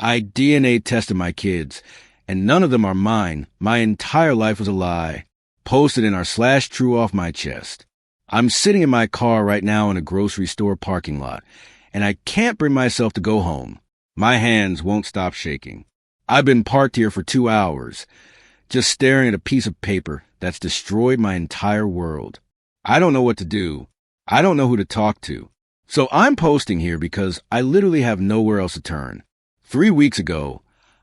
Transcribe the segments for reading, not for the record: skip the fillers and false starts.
I DNA tested my kids, and none of them are mine. My entire life was a lie. Posted in our /true off my chest. I'm sitting in my car right now in a grocery store parking lot, and I can't bring myself to go home. My hands won't stop shaking. I've been parked here for 2 hours, just staring at a piece of paper that's destroyed my entire world. I don't know what to do. I don't know who to talk to. So I'm posting here because I literally have nowhere else to turn. 3 weeks ago,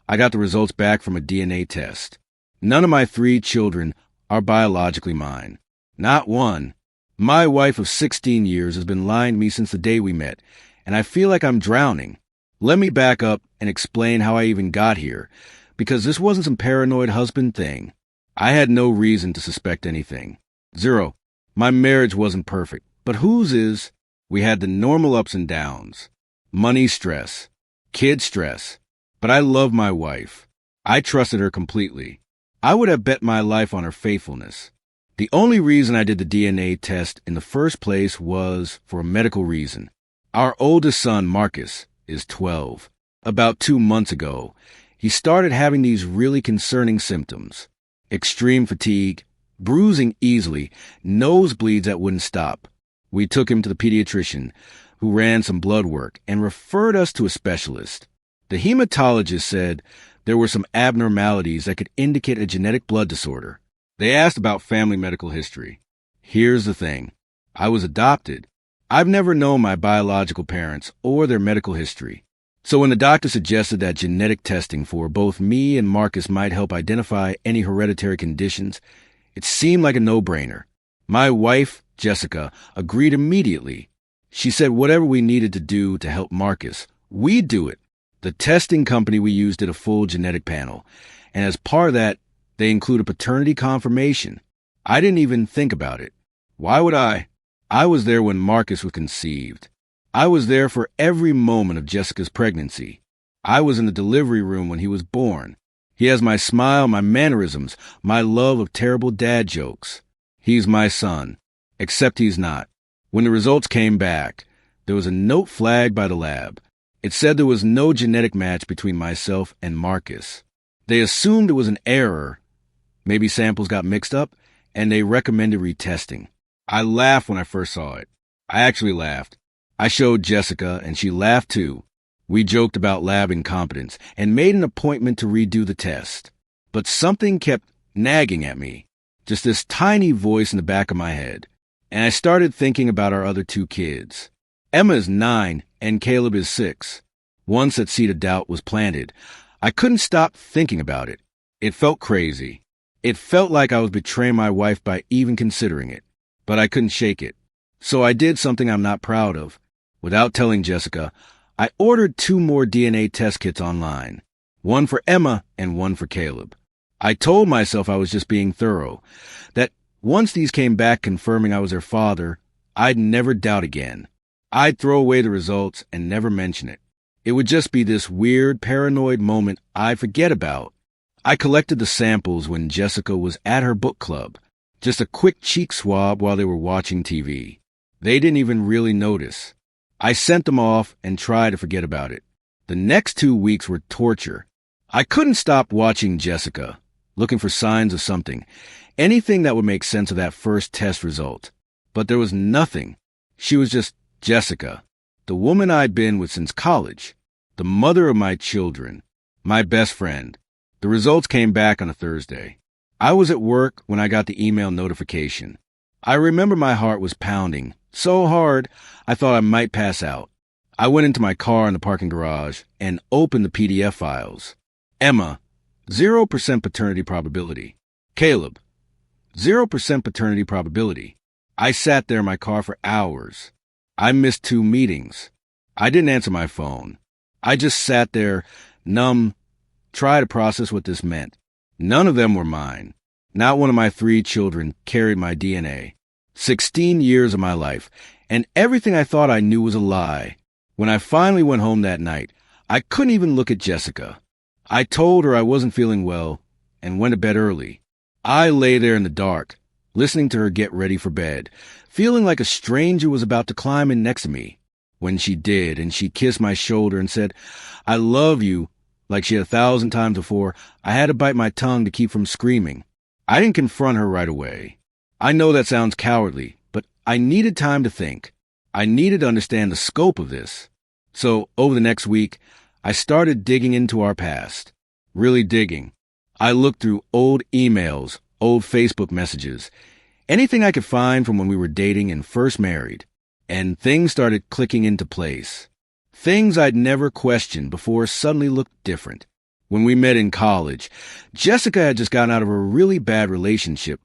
I got the results back from a DNA test. None of my 3 children are biologically mine. Not one. My wife of 16 years has been lying to me since the day we met, and I feel like I'm drowning. Let me back up and explain how I even got here, because this wasn't some paranoid husband thing. I had no reason to suspect anything. 0. My marriage wasn't perfect, but whose is? We had the normal ups and downs. Money stress. Kid stress. But I love my wife. I trusted her completely. I would have bet my life on her faithfulness. The only reason I did the DNA test in the first place was for a medical reason. Our oldest son, Marcus, is 12. About 2 months ago, he started having these really concerning symptoms. Extreme fatigue, bruising easily, nosebleeds that wouldn't stop. We took him to the pediatrician, who ran some blood work and referred us to a specialist. The hematologist said there were some abnormalities that could indicate a genetic blood disorder. They asked about family medical history. Here's the thing. I was adopted. I've never known my biological parents or their medical history. So when the doctor suggested that genetic testing for both me and Marcus might help identify any hereditary conditions, it seemed like a no-brainer. My wife, Jessica, agreed immediately. She said whatever we needed to do to help Marcus, we'd do it. The testing company we used did a full genetic panel, and as part of that, they included paternity confirmation. I didn't even think about it. Why would I? I was there when Marcus was conceived. I was there for every moment of Jessica's pregnancy. I was in the delivery room when he was born. He has my smile, my mannerisms, my love of terrible dad jokes. He's my son, except he's not. When the results came back, there was a note flagged by the lab. It said there was no genetic match between myself and Marcus. They assumed it was an error. Maybe samples got mixed up, and they recommended retesting. I laughed when I first saw it. I actually laughed. I showed Jessica, and she laughed too. We joked about lab incompetence and made an appointment to redo the test. But something kept nagging at me, just this tiny voice in the back of my head. And I started thinking about our other 2 kids. Emma is 9, and Caleb is 6. Once that seed of doubt was planted, I couldn't stop thinking about it. It felt crazy. It felt like I was betraying my wife by even considering it. But I couldn't shake it. So I did something I'm not proud of. Without telling Jessica, I ordered 2 more DNA test kits online. One for Emma and one for Caleb. I told myself I was just being thorough, that once these came back confirming I was their father, I'd never doubt again. I'd throw away the results and never mention it. It would just be this weird, paranoid moment I'd forget about. I collected the samples when Jessica was at her book club. Just a quick cheek swab while they were watching TV. They didn't even really notice. I sent them off and tried to forget about it. The next 2 weeks were torture. I couldn't stop watching Jessica, looking for signs of something, anything that would make sense of that first test result. But there was nothing. She was just Jessica, the woman I'd been with since college, the mother of my children, my best friend. The results came back on a Thursday. I was at work when I got the email notification. I remember my heart was pounding so hard I thought I might pass out. I went into my car in the parking garage and opened the PDF files. Emma, 0% paternity probability. Caleb, 0% paternity probability. I sat there in my car for hours. I missed 2 meetings. I didn't answer my phone. I just sat there, numb, trying to process what this meant. None of them were mine. Not one of my 3 children carried my DNA. 16 years of my life, and everything I thought I knew was a lie. When I finally went home that night, I couldn't even look at Jessica. I told her I wasn't feeling well and went to bed early. I lay there in the dark, listening to her get ready for bed, feeling like a stranger was about to climb in next to me. When she did, and she kissed my shoulder and said, "I love you," Like she had 1,000 times before, I had to bite my tongue to keep from screaming. I didn't confront her right away. I know that sounds cowardly, but I needed time to think. I needed to understand the scope of this. So, over the next week, I started digging into our past. Really digging. I looked through old emails, old Facebook messages, anything I could find from when we were dating and first married. And things started clicking into place. Things I'd never questioned before suddenly looked different. When we met in college, Jessica had just gotten out of a really bad relationship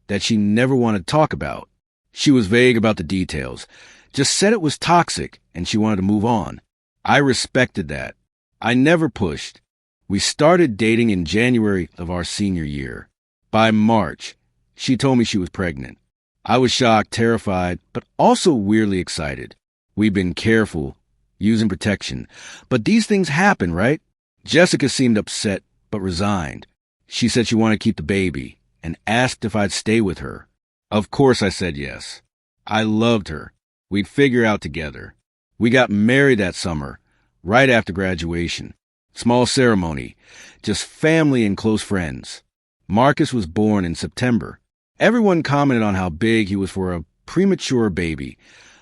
that she never wanted to talk about. She was vague about the details, just said it was toxic and she wanted to move on. I respected that. I never pushed. We started dating in January of our senior year. By March, she told me she was pregnant. I was shocked, terrified, but also weirdly excited. We'd been careful, using protection. But these things happen, right? Jessica seemed upset, but resigned. She said she wanted to keep the baby and asked if I'd stay with her. Of course I said yes. I loved her. We'd figure out together. We got married that summer, right after graduation. Small ceremony, just family and close friends. Marcus was born in September. Everyone commented on how big he was for a premature baby,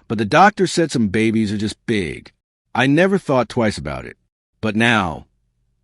but the doctor said some babies are just big. I never thought twice about it. But now,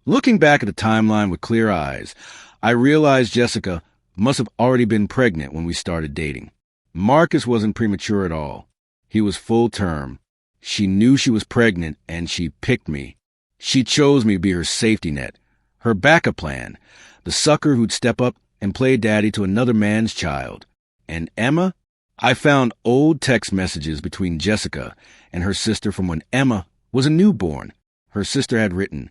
looking back at the timeline with clear eyes, I realized Jessica must have already been pregnant when we started dating. Marcus wasn't premature at all. He was full term. She knew she was pregnant, and she picked me. She chose me to be her safety net, her backup plan, the sucker who'd step up and play daddy to another man's child. And Emma? I found old text messages between Jessica and her sister from when Emma was a newborn. Her sister had written,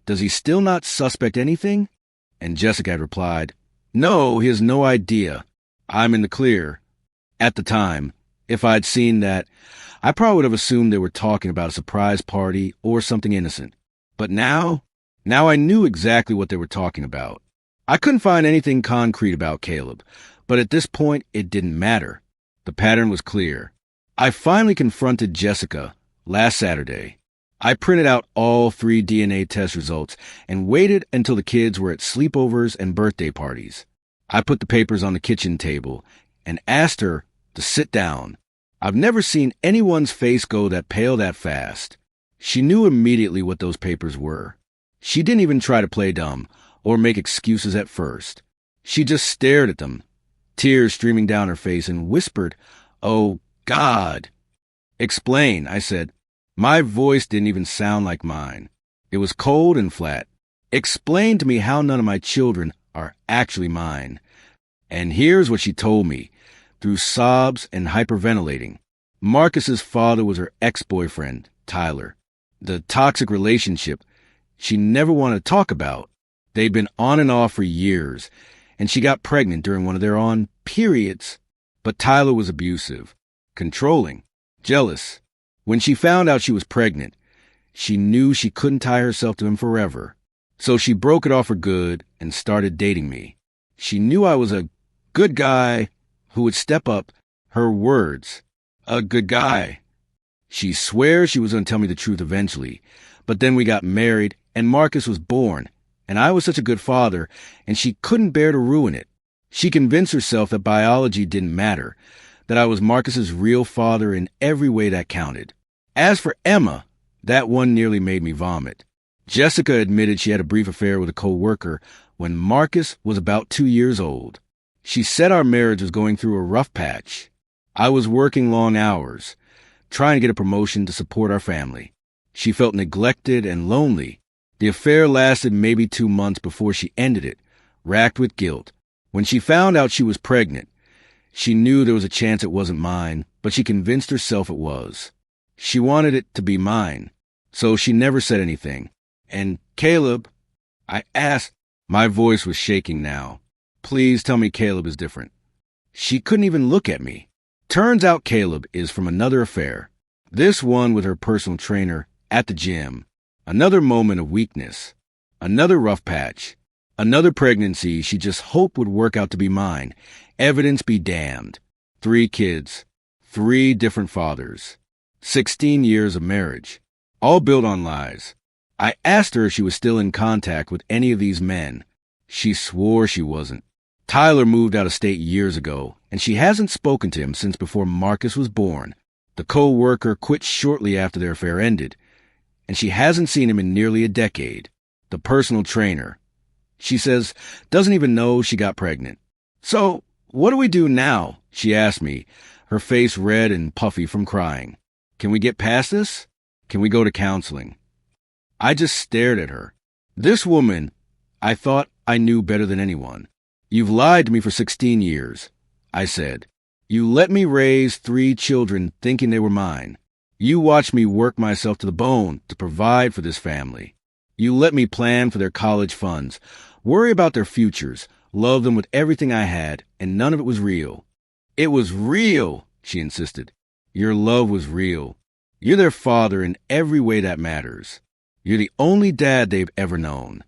"Does he still not suspect anything?" And Jessica had replied, "No, he has no idea. I'm in the clear." At the time, if I'd seen that, I probably would have assumed they were talking about a surprise party or something innocent. But now I knew exactly what they were talking about. I couldn't find anything concrete about Caleb, but at this point, it didn't matter. The pattern was clear. I finally confronted Jessica last Saturday. I printed out all 3 DNA test results and waited until the kids were at sleepovers and birthday parties. I put the papers on the kitchen table and asked her to sit down. I've never seen anyone's face go that pale that fast. She knew immediately what those papers were. She didn't even try to play dumb or make excuses at first. She just stared at them, tears streaming down her face, and whispered, "Oh, God." "Explain," I said. My voice didn't even sound like mine. It was cold and flat. "Explain to me how none of my children are actually mine." And here's what she told me, through sobs and hyperventilating. Marcus's father was her ex-boyfriend, Tyler. The toxic relationship she never wanted to talk about. They'd been on and off for years, and she got pregnant during one of their periods. But Tyler was abusive, controlling, jealous. When she found out she was pregnant, she knew she couldn't tie herself to him forever. So she broke it off for good and started dating me. She knew I was a good guy who would step up. Her words, "a good guy." She swears she was going to tell me the truth eventually, but then we got married and Marcus was born, and I was such a good father, and she couldn't bear to ruin it. She convinced herself that biology didn't matter, that I was Marcus's real father in every way that counted. As for Emma, that one nearly made me vomit. Jessica admitted she had a brief affair with a co-worker when Marcus was about 2 years old. She said our marriage was going through a rough patch. I was working long hours, trying to get a promotion to support our family. She felt neglected and lonely. The affair lasted maybe 2 months before she ended it, racked with guilt. When she found out she was pregnant, she knew there was a chance it wasn't mine, but she convinced herself it was. She wanted it to be mine, so she never said anything. "And Caleb," I asked. My voice was shaking now. "Please tell me Caleb is different." She couldn't even look at me. Turns out Caleb is from another affair. This one with her personal trainer at the gym. Another moment of weakness. Another rough patch. Another pregnancy she just hoped would work out to be mine. Evidence be damned. 3 kids. 3 different fathers. 16 years of marriage. All built on lies. I asked her if she was still in contact with any of these men. She swore she wasn't. Tyler moved out of state years ago, and she hasn't spoken to him since before Marcus was born. The co-worker quit shortly after their affair ended, and she hasn't seen him in nearly a decade. The personal trainer, she says, doesn't even know she got pregnant. So, what do we do now? She asked me, her face red and puffy from crying. Can we get past this? Can we go to counseling? I just stared at her. This woman, I thought I knew better than anyone. You've lied to me for 16 years, I said. You let me raise 3 children thinking they were mine. You watched me work myself to the bone to provide for this family. You let me plan for their college funds, worry about their futures, love them with everything I had, and none of it was real. It was real, she insisted. Your love was real. You're their father in every way that matters. You're the only dad they've ever known.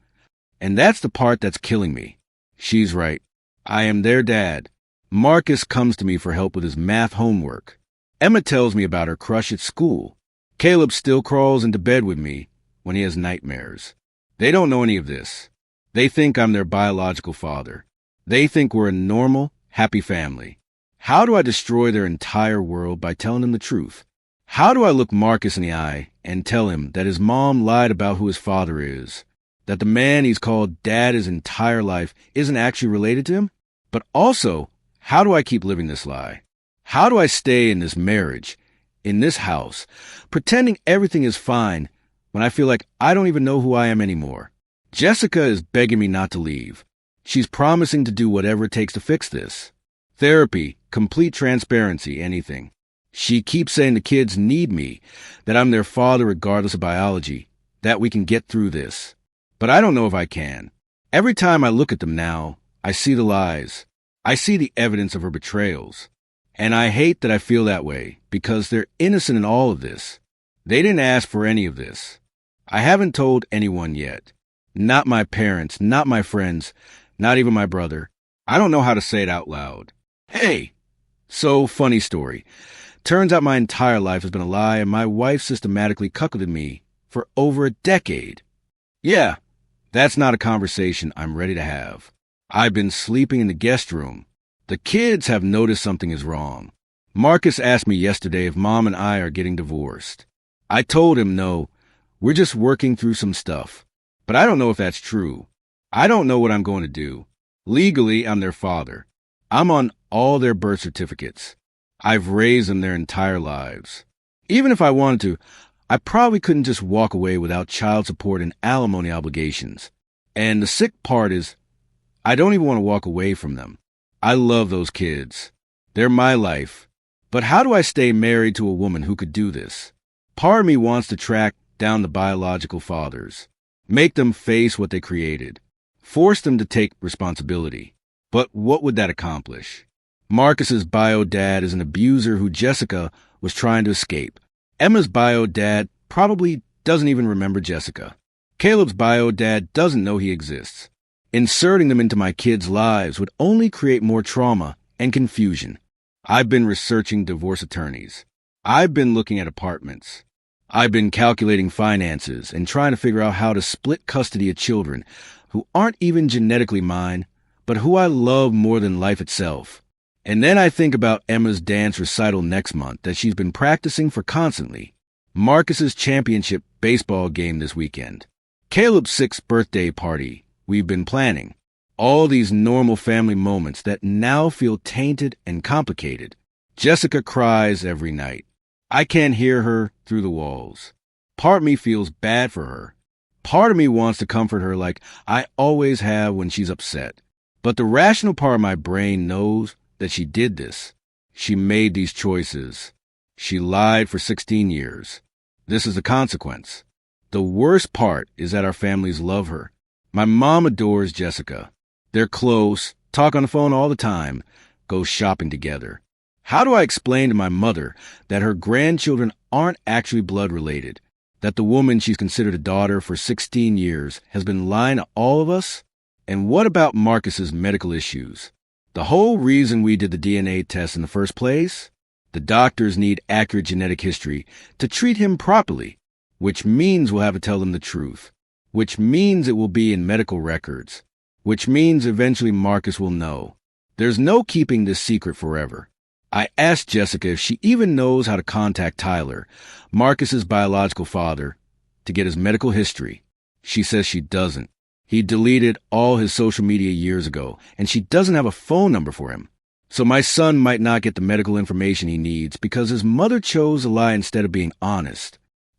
And that's the part that's killing me. She's right. I am their dad. Marcus comes to me for help with his math homework. Emma tells me about her crush at school. Caleb still crawls into bed with me when he has nightmares. They don't know any of this. They think I'm their biological father. They think we're a normal, happy family. How do I destroy their entire world by telling them the truth? How do I look Marcus in the eye and tell him that his mom lied about who his father is? That the man he's called dad his entire life isn't actually related to him? But also, how do I keep living this lie? How do I stay in this marriage, in this house, pretending everything is fine when I feel like I don't even know who I am anymore? Jessica is begging me not to leave. She's promising to do whatever it takes to fix this. Therapy, complete transparency, anything. She keeps saying the kids need me, that I'm their father regardless of biology, that we can get through this. But I don't know if I can. Every time I look at them now, I see the lies. I see the evidence of her betrayals. And I hate that I feel that way, because they're innocent in all of this. They didn't ask for any of this. I haven't told anyone yet. Not my parents, not my friends, not even my brother. I don't know how to say it out loud. Hey! So, funny story. Turns out my entire life has been a lie, and my wife systematically cuckolded me for over a decade. Yeah, that's not a conversation I'm ready to have. I've been sleeping in the guest room. The kids have noticed something is wrong. Marcus asked me yesterday if Mom and I are getting divorced. I told him no, we're just working through some stuff. But I don't know if that's true. I don't know what I'm going to do. Legally, I'm their father. I'm on all their birth certificates. I've raised them their entire lives. Even if I wanted to, I probably couldn't just walk away without child support and alimony obligations. And the sick part is, I don't even want to walk away from them. I love those kids. They're my life. But how do I stay married to a woman who could do this? Part of me wants to track down the biological fathers, make them face what they created, force them to take responsibility. But what would that accomplish? Marcus's bio dad is an abuser who Jessica was trying to escape. Emma's bio dad probably doesn't even remember Jessica. Caleb's bio dad doesn't know he exists. Inserting them into my kids' lives would only create more trauma and confusion. I've been researching divorce attorneys. I've been looking at apartments. I've been calculating finances and trying to figure out how to split custody of children who aren't even genetically mine, but who I love more than life itself. And then I think about Emma's dance recital next month that she's been practicing for constantly. Marcus's championship baseball game this weekend. Caleb's 6th birthday party we've been planning. All these normal family moments that now feel tainted and complicated. Jessica cries every night. I can't hear her through the walls. Part of me feels bad for her. Part of me wants to comfort her like I always have when she's upset. But the rational part of my brain knows that she did this. She made these choices. She lied for 16 years. This is the consequence. The worst part is that our families love her. My mom adores Jessica. They're close, talk on the phone all the time, go shopping together. How do I explain to my mother that her grandchildren aren't actually blood related? That the woman she's considered a daughter for 16 years has been lying to all of us? And what about Marcus's medical issues? The whole reason we did the DNA test in the first place? The doctors need accurate genetic history to treat him properly. which means we'll have to tell them the truth, which means it will be in medical records, which means eventually Marcus will know. There's no keeping this secret forever. I asked Jessica if she even knows how to contact Tyler, Marcus's biological father, to get his medical history. She says she doesn't. He deleted all his social media years ago, and she doesn't have a phone number for him. So my son might not get the medical information he needs because his mother chose to lie instead of being honest.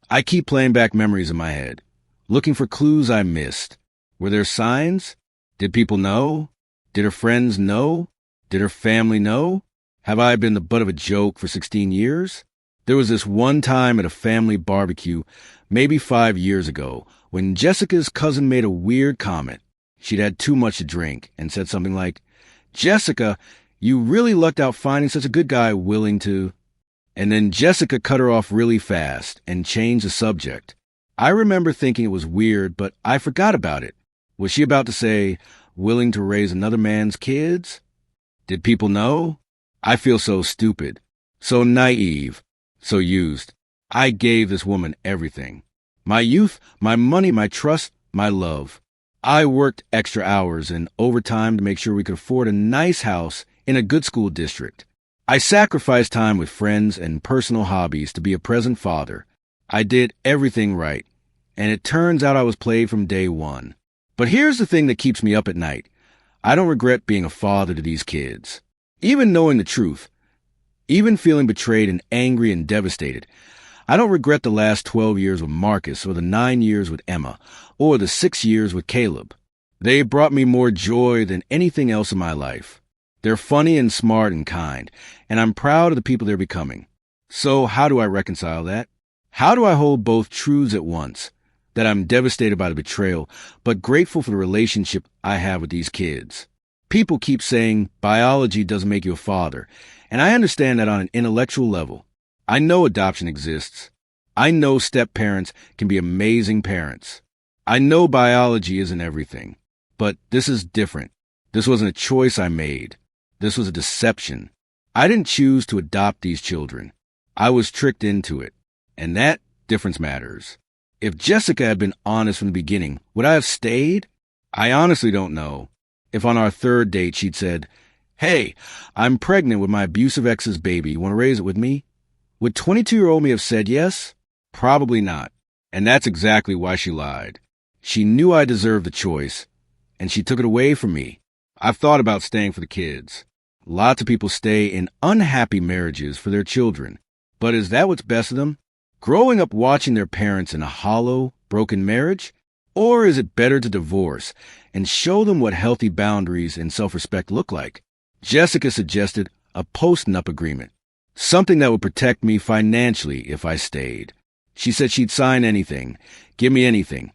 I keep playing back memories in my head, looking for clues I missed. Were there signs? Did people know? Did her friends know? Did her family know? Have I been the butt of a joke for 16 years? There was this one time at a family barbecue, maybe 5 years ago, when Jessica's cousin made a weird comment. She'd had too much to drink and said something like, "Jessica, you really lucked out finding such a good guy willing to..." And then Jessica cut her off really fast and changed the subject. I remember thinking it was weird, but I forgot about it. Was she about to say, willing to raise another man's kids? Did people know? I feel so stupid, so naive, so used. I gave this woman everything. My youth, my money, my trust, my love. I worked extra hours and overtime to make sure we could afford a nice house in a good school district. I sacrificed time with friends and personal hobbies to be a present father. I did everything right, and it turns out I was played from day one. But here's the thing that keeps me up at night. I don't regret being a father to these kids. Even knowing the truth, even feeling betrayed and angry and devastated, I don't regret the last 12 years with Marcus or the 9 years with Emma or the 6 years with Caleb. They brought me more joy than anything else in my life. They're funny and smart and kind, and I'm proud of the people they're becoming. So how do I reconcile that? How do I hold both truths at once? That I'm devastated by the betrayal, but grateful for the relationship I have with these kids. People keep saying biology doesn't make you a father, and I understand that on an intellectual level. I know adoption exists. I know step-parents can be amazing parents. I know biology isn't everything. But this is different. This wasn't a choice I made. This was a deception. I didn't choose to adopt these children. I was tricked into it. And that difference matters. If Jessica had been honest from the beginning, would I have stayed? I honestly don't know. If on our third date she'd said, "Hey, I'm pregnant with my abusive ex's baby. You want to raise it with me?" Would 22-year-old me have said yes? Probably not. And that's exactly why she lied. She knew I deserved the choice, and she took it away from me. I've thought about staying for the kids. Lots of people stay in unhappy marriages for their children. But is that what's best of them? Growing up watching their parents in a hollow, broken marriage? Or is it better to divorce and show them what healthy boundaries and self-respect look like? Jessica suggested a post-nup agreement, something that would protect me financially if I stayed. She said she'd sign anything, give me anything,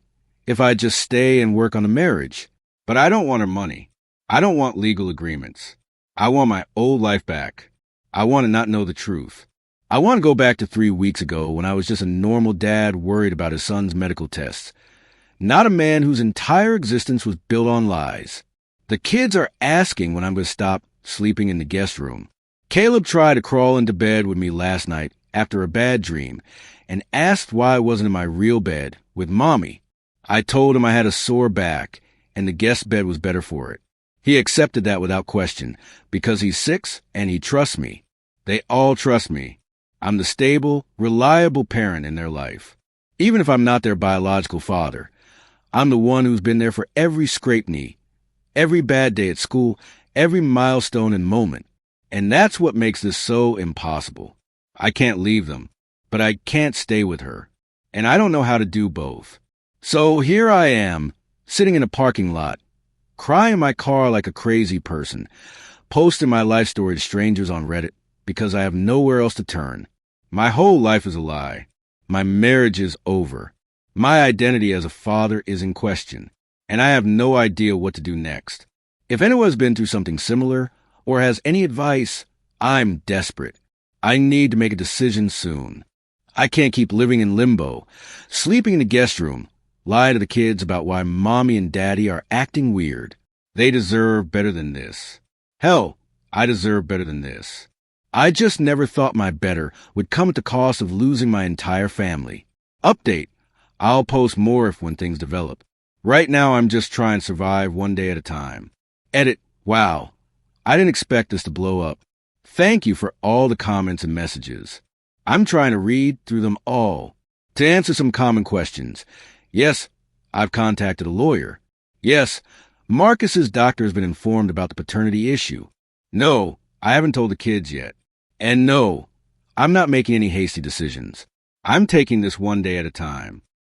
if I'd just stay and work on the marriage. But I don't want her money. I don't want legal agreements. I want my old life back. I want to not know the truth. I want to go back to 3 weeks ago when I was just a normal dad worried about his son's medical tests. Not a man whose entire existence was built on lies. The kids are asking when I'm going to stop sleeping in the guest room. Caleb tried to crawl into bed with me last night after a bad dream and asked why I wasn't in my real bed with Mommy. I told him I had a sore back and the guest bed was better for it. He accepted that without question because he's 6 and he trusts me. They all trust me. I'm the stable, reliable parent in their life. Even if I'm not their biological father, I'm the one who's been there for every scraped knee, every bad day at school, every milestone and moment. And that's what makes this so impossible. I can't leave them, but I can't stay with her. And I don't know how to do both. So here I am, sitting in a parking lot, crying in my car like a crazy person, posting my life story to strangers on Reddit because I have nowhere else to turn. My whole life is a lie. My marriage is over. My identity as a father is in question, and I have no idea what to do next. If anyone has been through something similar or has any advice, I'm desperate. I need to make a decision soon. I can't keep living in limbo, sleeping in the guest room, lie to the kids about why Mommy and Daddy are acting weird. They deserve better than this. Hell, I deserve better than this. I just never thought my better would come at the cost of losing my entire family. Update. I'll post more if when things develop. Right now, I'm just trying to survive one day at a time. Edit. Wow. I didn't expect this to blow up. Thank you for all the comments and messages. I'm trying to read through them all. To answer some common questions. Yes, I've contacted a lawyer. Yes, Marcus's doctor has been informed about the paternity issue. No, I haven't told the kids yet. And no, I'm not making any hasty decisions. I'm taking this one day at a time.